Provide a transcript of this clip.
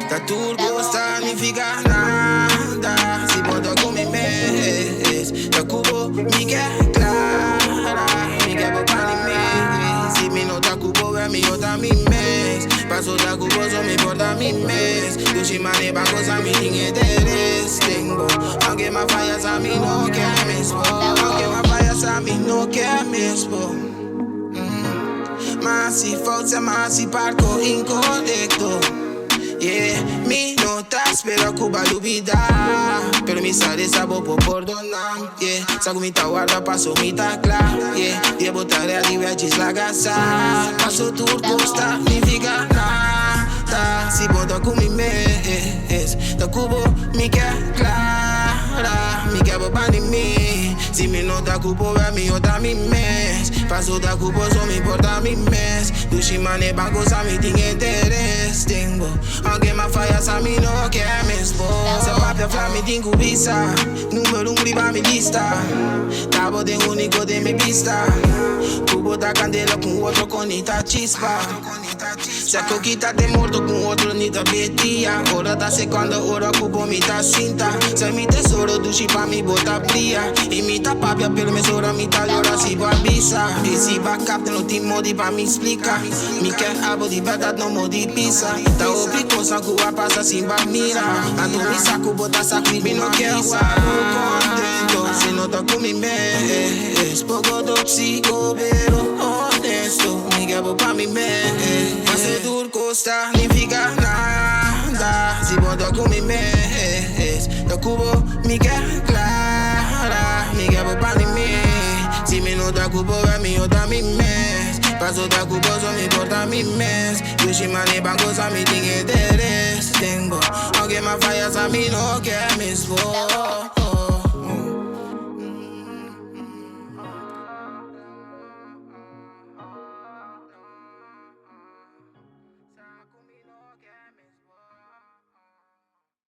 Da turco significa nada. Si puedo con mi mes, da cubo mi que clara, mi que papá ni mes. Si mi no da cubo, ve mi otra mi mes. Paso da cubo, so me importa mi mes. Tu si mane pa cosa mi ting interés tengo. Aunque me fallas a mí no que me espo. Aunque me fallas a mí no que me espo. Mas si forse, mas si parco incorrecto. Yeah, mi notas pero Cuba lubida. Pero mi sale sabo por perdonar. Yeah, sago mi guarda paso mi tacla. Yeah, die botare a divergis la casa. Paso turco significa nada. Si puedo con mi mes, da cubo mi que clara. Mi que boba ni mi. Si mi nota cubo ve mi otra mi mes. Paso da cubo so me importa mi mes. Tu si mane banco sa mi ting interés tengo. Aunque me fallas a mí no que me espo. Se papia fla mi ting visa. Número 1 riba mi lista. Tabo de único de mi pista. Cubo da candela con otro con ita chispa. Se coquita de muerto con otro ni ta betía. Ora da seconda ora cubo mi ta cinta. Se mi tesoro tu si pa mi bota bria. Y mi ta papia per me sora mi ta ora si va visa. E si va capte no ti modi pa mi explica. Mi que abo di verdad no modi pisa. Ta opi cosa cuba pasa sin va mira. Ando mi saco bota sacri mi no quiero contento. Si no ta con mi mes. Poco tóxico pero honesto. Mi que abo pa mi mes. Pase turco significa nada. Si puedo con mi mes. Da cubo mi que clara. Mi que abo pa mi mes. Si mi no da cubo ve mi otra mi mes. Paso da cubo so me importa mi mes. Tu si mane banco sa mi ting interés tengo. Aunque me fallas a mí no que me espo.